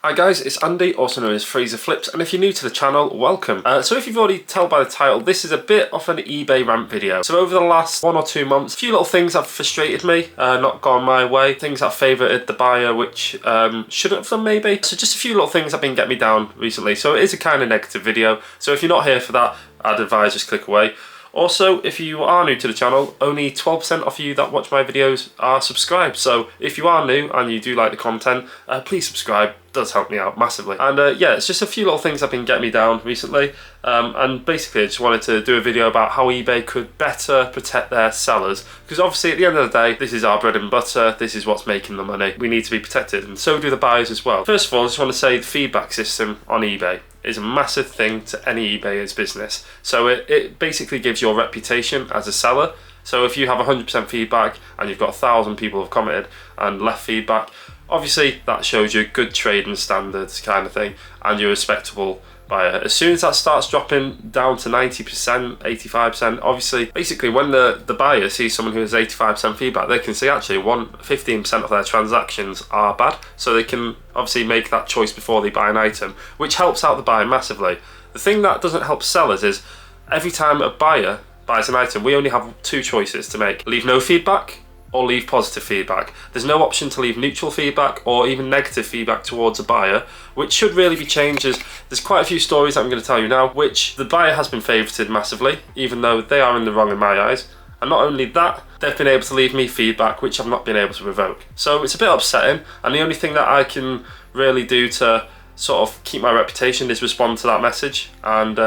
Hi guys, it's Andy, also known as Fraser Flips, and if you're new to the channel, welcome. So if you've already told by the title, this is a bit of an eBay rant video. So over the last 1 or 2 months, a few little things have frustrated me, not gone my way, things that favoured the buyer which shouldn't have done maybe. So just a few little things have been getting me down recently, so it is a kind of negative video. So if you're not here for that, I'd advise just click away. Also, if you are new to the channel, only 12% of you that watch my videos are subscribed. So if you are new and you do like the content, please subscribe. It does help me out massively. And yeah, it's just a few little things that have been getting me down recently. And basically I just wanted to do a video about how eBay could better protect their sellers. Because obviously at the end of the day, this is our bread and butter. This is what's making the money. We need to be protected, and so do the buyers as well. First of all, I just want to say the feedback system on eBay is a massive thing to any eBayer's business. So it basically gives your reputation as a seller. So if you have 100% feedback and you've got 1,000 people have commented and left feedback, obviously that shows you good trading standards kind of thing, and you're a respectable buyer. As soon as that starts dropping down to 90%, 85%, obviously, basically when the buyer sees someone who has 85% feedback, they can see actually 15% of their transactions are bad. So they can obviously make that choice before they buy an item, which helps out the buyer massively. The thing that doesn't help sellers is every time a buyer buys an item, we only have 2 choices to make: leave no feedback or leave positive feedback. There's no option to leave neutral feedback or even negative feedback towards a buyer, which should really be changed, as there's quite a few stories that I'm going to tell you now which the buyer has been favoured massively, even though they are in the wrong in my eyes. And not only that, they've been able to leave me feedback which I've not been able to revoke. So it's a bit upsetting, and the only thing that I can really do to sort of keep my reputation is respond to that message. And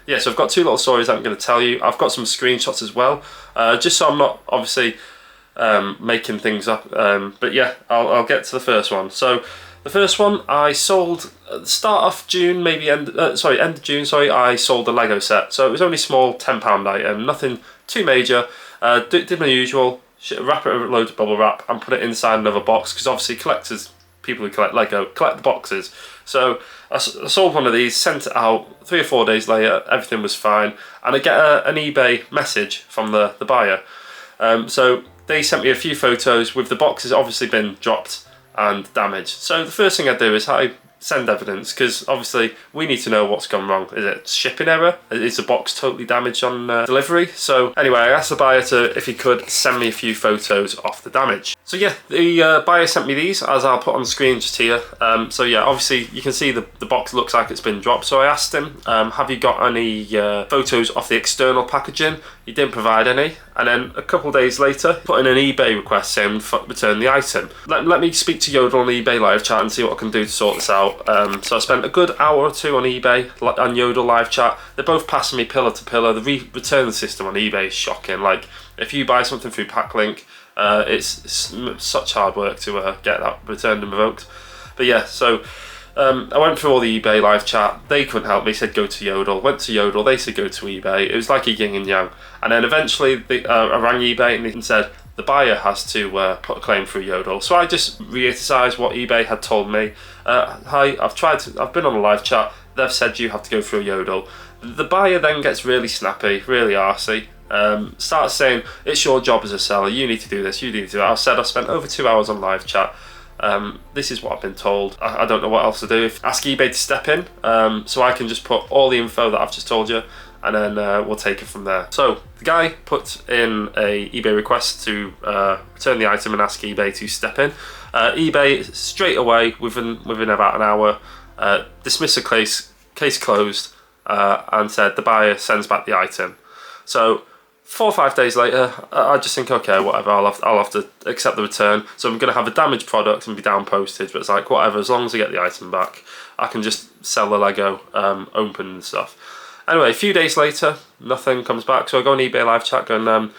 yeah, so I've got 2 little stories that I'm going to tell you. I've got some screenshots as well, just so I'm not obviously making things up, but yeah, I'll get to the first one. So the first one I sold at the start of June, maybe end of June, I sold a Lego set. So it was only a small £10 item, nothing too major. Did my usual, wrap it with a load of bubble wrap and put it inside another box, because obviously collectors, people who collect Lego, collect the boxes. So I sold one of these, sent it out. 3 or 4 days later, everything was fine, and I get an eBay message from the buyer. So they sent me a few photos with the boxes obviously been dropped and damaged. So the first thing I do is I send evidence, because obviously we need to know what's gone wrong. Is it shipping error? Is the box totally damaged on delivery? So anyway, I asked the buyer if he could send me a few photos of the damage. So yeah, the buyer sent me these, as I'll put on the screen just here. So yeah, obviously you can see the box looks like it's been dropped. So I asked him, have you got any photos of the external packaging? He didn't provide any. And then a couple of days later, put in an eBay request saying return the item. Let me speak to Yodel on eBay live chat and see what I can do to sort this out. So I spent a good hour or 2 on eBay on Yodel live chat. They're both passing me pillar to pillar. The return system on eBay is shocking. Like, if you buy something through Packlink, it's such hard work to get that returned and revoked. But yeah, so I went through all the eBay live chat. They couldn't help me, said go to Yodel. Went to Yodel, they said go to eBay. It was like a yin and yang. And then eventually I rang eBay and they said the buyer has to put a claim through Yodel. So I just re-emphasised what eBay had told me. Hi, I've been on a live chat. They've said you have to go through Yodel. The buyer then gets really snappy, really arsey. Starts saying, it's your job as a seller, you need to do this, you need to do that. I said I spent over 2 hours on live chat. This is what I've been told. I don't know what else to do. Ask eBay to step in, so I can just put all the info that I've just told you, and then we'll take it from there. So the guy put in a eBay request to return the item and ask eBay to step in. eBay straight away, within about an hour, dismissed the case closed, and said the buyer sends back the item. So 4 or 5 days later, I just think, okay, whatever, I'll have to accept the return. So I'm going to have a damaged product and be down postage, but it's like, whatever, as long as I get the item back, I can just sell the Lego open and stuff. Anyway, a few days later, nothing comes back. So I go on eBay live chat and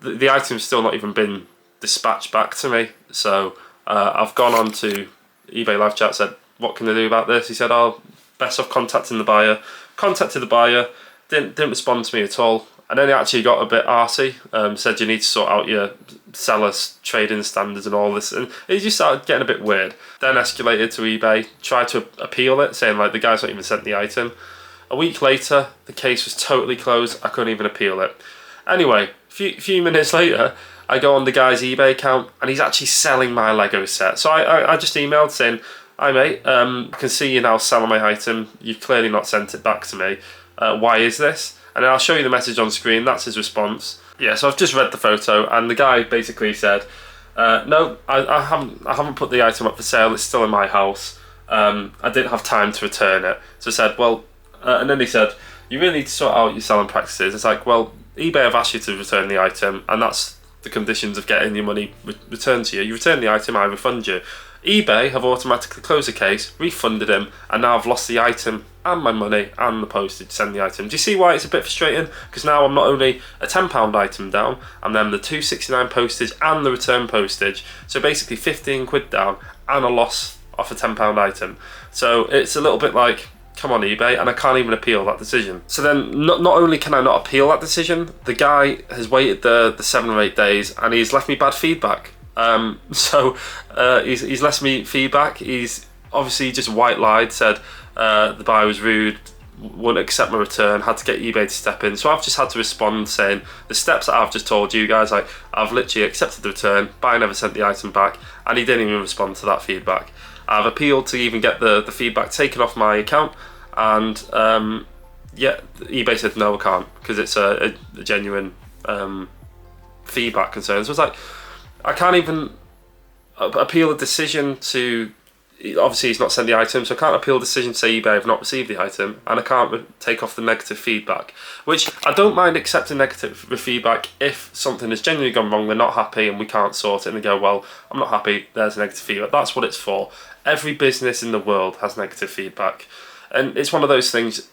the item's still not even been dispatched back to me. So I've gone on to eBay live chat, said, what can I do about this? He said, oh, best off contacting the buyer. Contacted the buyer, didn't respond to me at all. And then he actually got a bit arsey, said you need to sort out your seller's trading standards and all this, and he just started getting a bit weird. Then escalated to eBay, tried to appeal it, saying like the guy's not even sent the item. A week later, the case was totally closed, I couldn't even appeal it. Anyway, a few minutes later, I go on the guy's eBay account and he's actually selling my Lego set. So I just emailed saying, "Hi mate, I can see you now selling my item. You've clearly not sent it back to me. Why is this?" And then I'll show you the message on screen. That's his response. Yeah, so I've just read the photo, and the guy basically said, "No, I haven't put the item up for sale. It's still in my house. I didn't have time to return it." So I said, "Well," and then he said, "You really need to sort out your selling practices." It's like, well, eBay have asked you to return the item, and that's the conditions of getting your money returned to you. You return the item, I refund you. eBay have automatically closed the case, refunded him, and now I've lost the item and my money and the postage to send the item. Do you see why it's a bit frustrating? Because now I'm not only a £10 item down, I'm then the £2.69 postage and the return postage. So basically 15 quid down and a loss off a £10 item. So it's a little bit like, come on eBay, and I can't even appeal that decision. So then not only can I not appeal that decision, the guy has waited the 7 or 8 days and he's left me bad feedback. He's left me feedback. He's obviously just white lied, said the buyer was rude, wouldn't accept my return, had to get eBay to step in. So I've just had to respond saying the steps that I've just told you guys, like I've literally accepted the return, buyer never sent the item back, and he didn't even respond to that feedback. I've appealed to even get the feedback taken off my account, and yeah, eBay said no, I can't, because it's a genuine feedback concern. So it's like, I can't even appeal a decision to, obviously he's not sent the item, so I can't appeal a decision to say eBay have not received the item, and I can't take off the negative feedback, which I don't mind accepting negative feedback if something has genuinely gone wrong, they're not happy and we can't sort it, and they go, well, I'm not happy, there's negative feedback. That's what it's for. Every business in the world has negative feedback, and it's one of those things,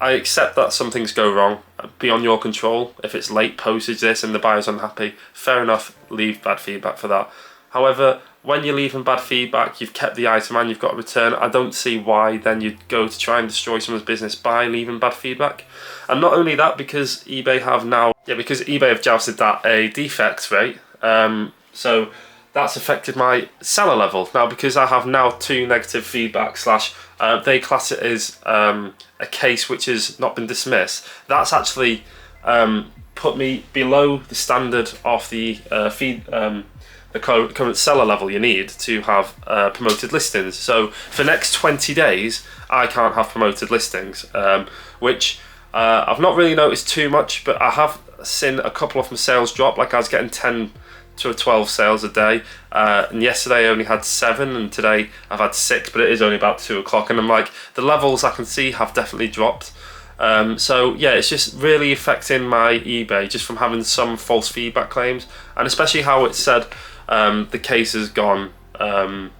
I accept that some things go wrong, beyond your control. If it's late postage this and the buyer's unhappy, fair enough, leave bad feedback for that. However, when you're leaving bad feedback, you've kept the item and you've got a return, I don't see why then you'd go to try and destroy someone's business by leaving bad feedback. And not only that, because eBay have jousted that a defect rate, so that's affected my seller level. Now, because I have now 2 negative feedback / they class it as a case which has not been dismissed, that's actually put me below the standard of the the current seller level you need to have promoted listings. So for next 20 days, I can't have promoted listings, which I've not really noticed too much, but I have seen a couple of my sales drop. Like I was getting 10 to 12 sales a day, and yesterday I only had 7, and today I've had 6, but it is only about 2 o'clock, and I'm like, the levels I can see have definitely dropped. So yeah, it's just really affecting my eBay just from having some false feedback claims, and especially how it said the case has gone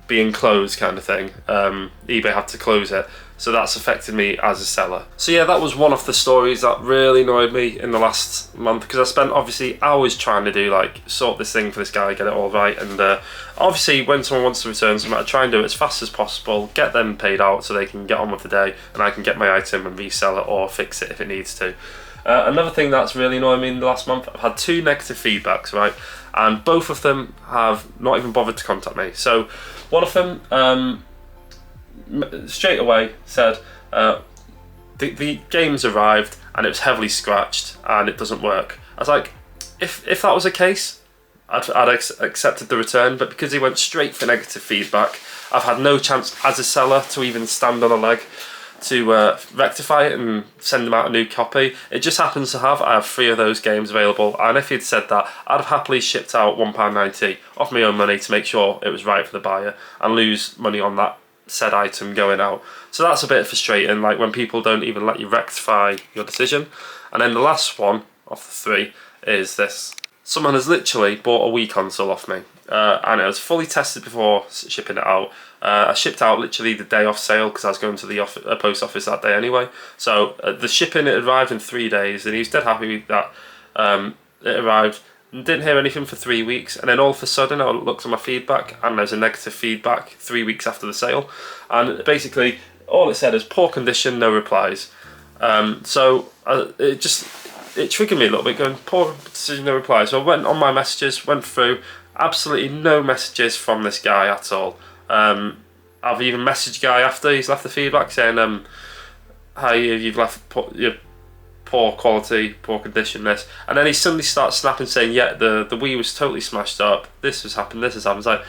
being closed kind of thing. eBay had to close it, so that's affected me as a seller. So yeah, that was one of the stories that really annoyed me in the last month, because I spent obviously hours trying to do, like, sort this thing for this guy, get it all right, and obviously when someone wants to return something, I try and do it as fast as possible, get them paid out so they can get on with the day, and I can get my item and resell it or fix it if it needs to. Another thing that's really annoyed me in the last month, I've had 2 negative feedbacks, right, and both of them have not even bothered to contact me. So one of them straight away said the game's arrived and it was heavily scratched and it doesn't work. I was like, if that was the case, I'd accepted the return, but because he went straight for negative feedback, I've had no chance as a seller to even stand on a leg to rectify it and send them out a new copy. It just happens to I have 3 of those games available, and if he'd said that, I'd have happily shipped out £1.90 off my own money to make sure it was right for the buyer and lose money on that said item going out. So that's a bit frustrating, like when people don't even let you rectify your decision. And then the last one of the 3 is this. Someone has literally bought a Wii console off me, and it was fully tested before shipping it out. I shipped out literally the day off sale because I was going to the post office that day anyway. So the shipping, it arrived in 3 days, and he was dead happy that it arrived. Didn't hear anything for 3 weeks, and then all of a sudden I looked at my feedback and there's a negative feedback 3 weeks after the sale, and basically all it said is poor condition, no replies. So it triggered me a little bit, going poor decision, no replies. So I went on my messages, went through, absolutely no messages from this guy at all. I've even messaged guy after he's left the feedback saying, hi, you've left your poor quality, poor condition, this, and then he suddenly starts snapping saying, yeah, the Wii was totally smashed up, this has happened. It's like,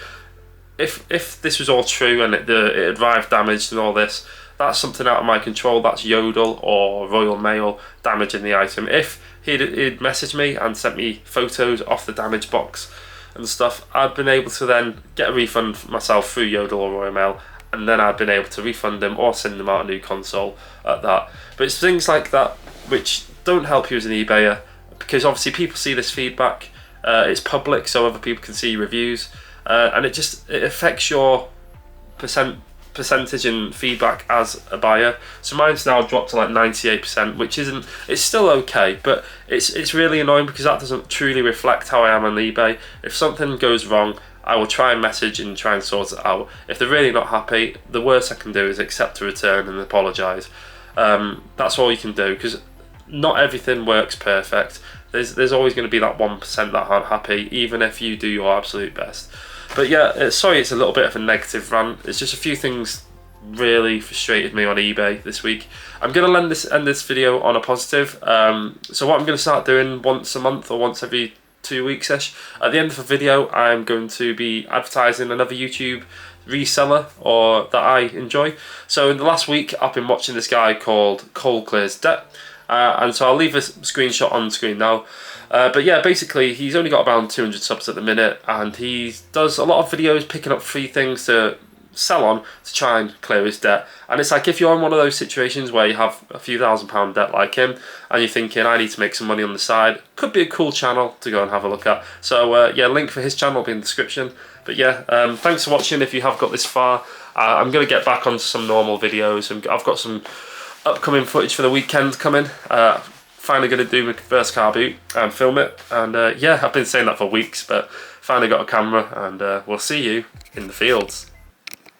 if this was all true and it arrived damaged and all this, that's something out of my control. That's Yodel or Royal Mail damaging the item. If he'd messaged me and sent me photos off the damaged box and stuff, I'd been able to then get a refund myself through Yodel or Royal Mail, and then I'd been able to refund him or send them out a new console at that. But it's things like that which don't help you as an eBayer, because obviously people see this feedback, it's public so other people can see reviews, and it affects your percentage in feedback as a buyer. So mine's now dropped to like 98%, which it's still okay, but it's really annoying because that doesn't truly reflect how I am on eBay. If something goes wrong, I will try and message and try and sort it out. If they're really not happy, the worst I can do is accept a return and apologise. That's all you can do, because not everything works perfect. There's always going to be that 1% that aren't happy, even if you do your absolute best. But yeah, sorry it's a little bit of a negative rant. It's just a few things really frustrated me on eBay this week. I'm going to end this video on a positive. So what I'm going to start doing once a month or once every 2 weeks-ish, at the end of the video I'm going to be advertising another YouTube reseller or that I enjoy. So in the last week I've been watching this guy called Cole Clears Debt, and so I'll leave a screenshot on screen now. But yeah, basically he's only got around 200 subs at the minute, and he does a lot of videos picking up free things to sell on to try and clear his debt. And it's like, if you're in one of those situations where you have a few £1,000 debt like him and you're thinking I need to make some money on the side, could be a cool channel to go and have a look at. So yeah, link for his channel will be in the description. But yeah, thanks for watching if you have got this far. I'm going to get back onto some normal videos, and I've got some upcoming footage for the weekend coming. Finally going to do my first car boot and film it, and yeah, I've been saying that for weeks, but finally got a camera, and we'll see you in the fields.